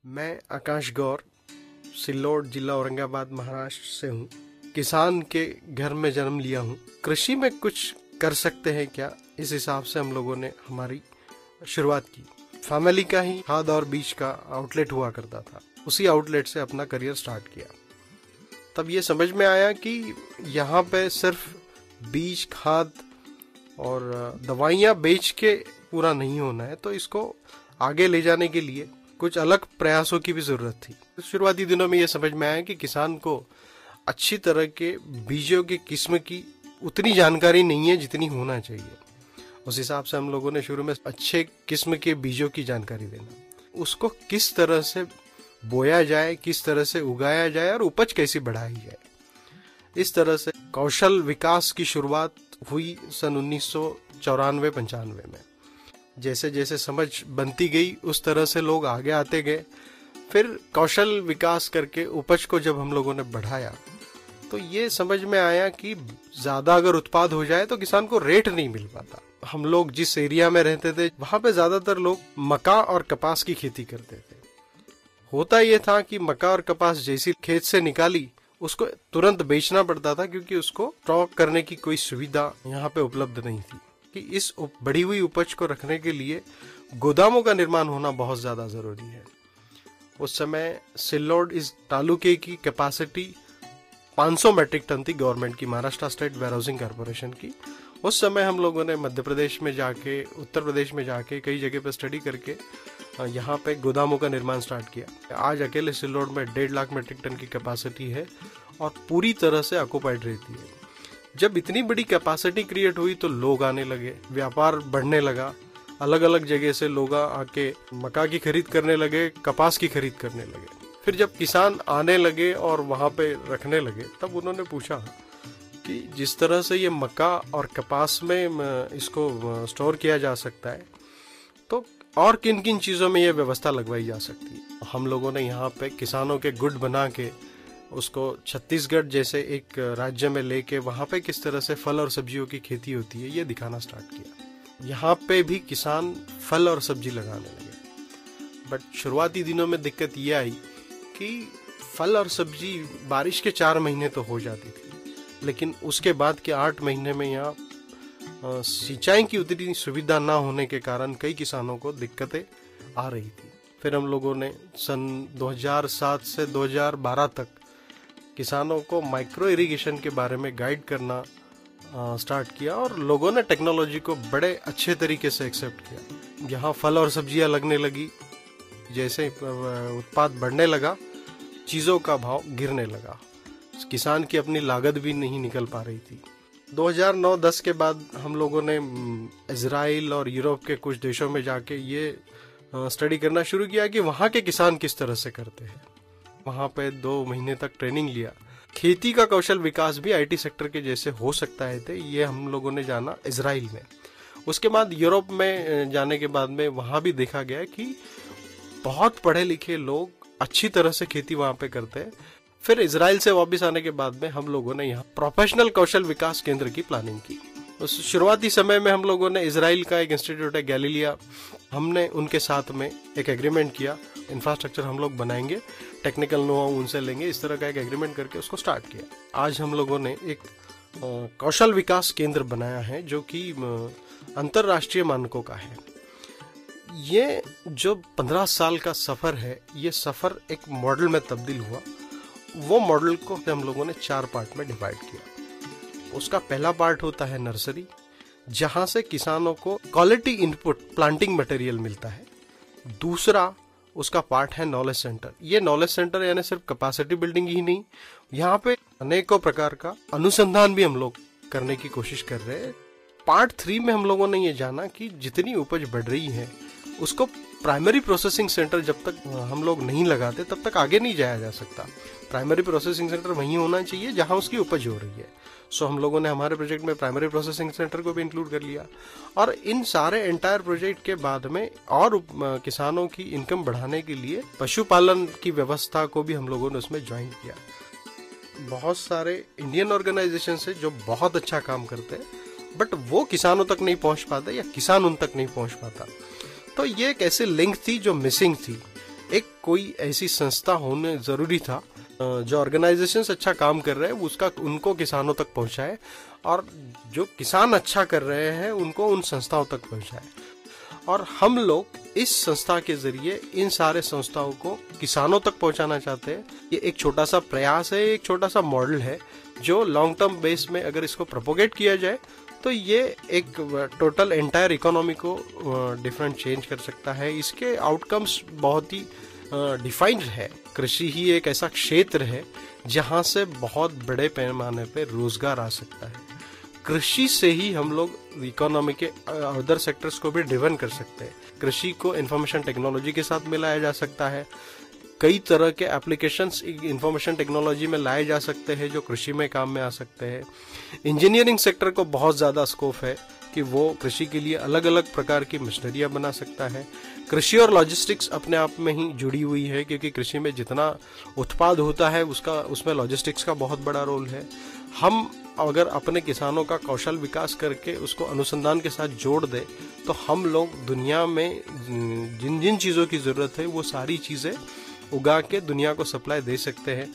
मैं आकाश गौर सिल्लोड जिला औरंगाबाद महाराष्ट्र से हूँ। किसान के घर में जन्म लिया हूँ। कृषि में कुछ कर सकते हैं क्या, इस हिसाब से हम लोगों ने हमारी शुरुआत की। फैमिली का ही खाद और बीज का आउटलेट हुआ करता था, उसी आउटलेट से अपना करियर स्टार्ट किया। तब ये समझ में आया कि यहाँ पे सिर्फ बीज, खाद और दवाइयाँ बेच के पूरा नहीं होना है, तो इसको आगे ले जाने के लिए कुछ अलग प्रयासों की भी जरूरत थी। शुरुआती दिनों में ये समझ में आया कि किसान को अच्छी तरह के बीजों की किस्म की उतनी जानकारी नहीं है जितनी होना चाहिए। उस हिसाब से हम लोगों ने शुरू में अच्छे किस्म के बीजों की जानकारी देना, उसको किस तरह से बोया जाए, किस तरह से उगाया जाए और उपज कैसी बढ़ाई जाए। इस तरह से कौशल विकास की शुरुआत हुई सन 1994-95 में। जैसे जैसे समझ बनती गई उस तरह से लोग आगे आते गए। फिर कौशल विकास करके उपज को जब हम लोगों ने बढ़ाया तो ये समझ में आया कि ज्यादा अगर उत्पाद हो जाए तो किसान को रेट नहीं मिल पाता। हम लोग जिस एरिया में रहते थे वहां पे ज्यादातर लोग मक्का और कपास की खेती करते थे। होता ये था कि मक्का और कपास जैसी खेत से निकाली उसको तुरंत बेचना पड़ता था, क्योंकि उसको स्टॉक करने की कोई सुविधा यहाँ पे उपलब्ध नहीं थी। कि इस बढ़ी हुई उपज को रखने के लिए गोदामों का निर्माण होना बहुत ज्यादा जरूरी है। उस समय सिल्लोड इस तालुके की कैपेसिटी 500 मैट्रिक टन थी, गवर्नमेंट की, महाराष्ट्र स्टेट वेयरहाउसिंग कॉर्पोरेशन की। उस समय हम लोगों ने मध्य प्रदेश में जाके, उत्तर प्रदेश में जाके कई जगह पर स्टडी करके यहाँ पे गोदामों का निर्माण स्टार्ट किया। आज अकेले सिल्लोड में 1.5 लाख मैट्रिक टन की कैपेसिटी है और पूरी तरह से ऑक्युपाइड रहती है। जब इतनी बड़ी कैपेसिटी क्रिएट हुई तो लोग आने लगे, व्यापार बढ़ने लगा, अलग अलग जगह से लोग आके मक्का की खरीद करने लगे, कपास की खरीद करने लगे। फिर जब किसान आने लगे और वहां पे रखने लगे तब उन्होंने पूछा कि जिस तरह से ये मक्का और कपास में इसको स्टोर किया जा सकता है तो और किन किन चीजों में ये व्यवस्था लगवाई जा सकती है। हम लोगों ने यहाँ पे किसानों के गुट बना के उसको छत्तीसगढ़ जैसे एक राज्य में लेके वहां पे किस तरह से फल और सब्जियों की खेती होती है ये दिखाना स्टार्ट किया। यहाँ पे भी किसान फल और सब्जी लगाने लगे। बट शुरुआती दिनों में दिक्कत ये आई कि फल और सब्जी बारिश के 4 महीने तो हो जाती थी, लेकिन उसके बाद के 8 महीने में यहाँ सिंचाई की उतनी सुविधा ना होने के कारण कई किसानों को दिक्कतें आ रही थी। फिर हम लोगों ने सन 2007 से 2012 तक किसानों को माइक्रो इरिगेशन के बारे में गाइड करना स्टार्ट किया और लोगों ने टेक्नोलॉजी को बड़े अच्छे तरीके से एक्सेप्ट किया। यहाँ फल और सब्जियां लगने लगी, जैसे उत्पाद बढ़ने लगा चीज़ों का भाव गिरने लगा, किसान की अपनी लागत भी नहीं निकल पा रही थी। 2009-10 के बाद हम लोगों ने इजराइल और यूरोप के कुछ देशों में जाके ये स्टडी करना शुरू किया कि वहाँ के किसान किस तरह से करते हैं। वहाँ पे 2 महीने तक ट्रेनिंग लिया। खेती का कौशल विकास भी आईटी सेक्टर के जैसे हो सकता है थे, ये हम लोगों ने जाना इजराइल में। उसके बाद यूरोप में जाने के बाद में वहाँ भी देखा गया कि बहुत पढ़े लिखे लोग अच्छी तरह से खेती वहाँ पे करते हैं। फिर इजराइल से वापस आने के बाद में हम लोगों ने यहाँ प्रोफेशनल कौशल विकास केंद्र की प्लानिंग की। उस शुरुआती समय में हम लोगों ने इजराइल का एक इंस्टीट्यूट है गैलीलिया, हमने उनके साथ में एक एग्रीमेंट किया, इंफ्रास्ट्रक्चर हम लोग बनाएंगे, टेक्निकल नो-हाउ उनसे लेंगे, इस तरह का एक एग्रीमेंट करके उसको स्टार्ट किया। आज हम लोगों ने एक कौशल विकास केंद्र बनाया है जो कि अंतरराष्ट्रीय मानकों का है। ये जो 15 साल का सफर है, ये सफर एक मॉडल में तब्दील हुआ। वो मॉडल को हम लोगों ने 4 पार्ट में डिवाइड किया। उसका पहला पार्ट होता है नर्सरी, जहां से किसानों को क्वालिटी इनपुट प्लांटिंग मटेरियल मिलता है। दूसरा उसका पार्ट है नॉलेज सेंटर। ये नॉलेज सेंटर यानी सिर्फ कैपेसिटी बिल्डिंग ही नहीं, यहाँ पे अनेकों प्रकार का अनुसंधान भी हम लोग करने की कोशिश कर रहे हैं। पार्ट 3 में हम लोगों ने ये जाना कि जितनी उपज बढ़ रही है उसको प्राइमरी प्रोसेसिंग सेंटर जब तक हम लोग नहीं लगाते तब तक आगे नहीं जाया जा सकता। प्राइमरी प्रोसेसिंग सेंटर वहीं होना चाहिए जहां उसकी उपज हो रही है। सो हम लोगों ने हमारे प्रोजेक्ट में प्राइमरी प्रोसेसिंग सेंटर को भी इंक्लूड कर लिया। और इन सारे एंटायर प्रोजेक्ट के बाद में और किसानों की इनकम बढ़ाने के लिए पशुपालन की व्यवस्था को भी हम लोगों ने उसमें ज्वाइन किया। बहुत सारे इंडियन ऑर्गेनाइजेशन है जो बहुत अच्छा काम करते हैं, बट वो किसानों तक नहीं पहुंच पाता या किसान उन तक नहीं पहुंच पाता। तो ये एक ऐसी लिंक थी जो मिसिंग थी। एक कोई ऐसी संस्था होने जरूरी था जो ऑर्गेनाइजेशंस अच्छा काम कर रहे हैं उसका उनको किसानों तक पहुंचाए, और जो किसान अच्छा कर रहे हैं उनको उन संस्थाओं तक पहुंचाए। और हम लोग इस संस्था के जरिए इन सारे संस्थाओं को किसानों तक पहुंचाना चाहते हैं। ये एक छोटा सा प्रयास है, एक छोटा सा मॉडल है जो लॉन्ग टर्म बेस में अगर इसको प्रोपोगेट किया जाए तो ये एक टोटल एंटायर इकोनॉमी को डिफरेंट चेंज कर सकता है। इसके आउटकम्स बहुत ही डिफाइंड है। कृषि ही एक ऐसा क्षेत्र है जहां से बहुत बड़े पैमाने पे रोजगार आ सकता है। कृषि से ही हम लोग इकोनॉमी के अदर सेक्टर्स को भी ड्रिवन कर सकते हैं। कृषि को इंफॉर्मेशन टेक्नोलॉजी के साथ मिलाया जा सकता है। कई तरह के एप्लीकेशंस इंफॉर्मेशन टेक्नोलॉजी में लाए जा सकते हैं जो कृषि में काम में आ सकते हैं। इंजीनियरिंग सेक्टर को बहुत ज़्यादा स्कोप है कि वो कृषि के लिए अलग अलग प्रकार की मशीनरियाँ बना सकता है। कृषि और लॉजिस्टिक्स अपने आप में ही जुड़ी हुई है, क्योंकि कृषि में जितना उत्पाद होता है उसमें लॉजिस्टिक्स का बहुत बड़ा रोल है। हम अगर अपने किसानों का कौशल विकास करके उसको अनुसंधान के साथ जोड़ दे तो हम लोग दुनिया में जिन जिन चीज़ों की ज़रूरत है वो सारी चीज़ें उगा के दुनिया को सप्लाई दे सकते हैं।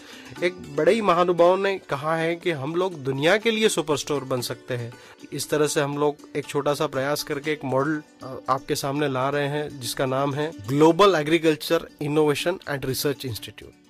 एक बड़े ही महानुभाव ने कहा है कि हम लोग दुनिया के लिए सुपर स्टोर बन सकते हैं। इस तरह से हम लोग एक छोटा सा प्रयास करके एक मॉडल आपके सामने ला रहे हैं जिसका नाम है global agriculture innovation and research institute.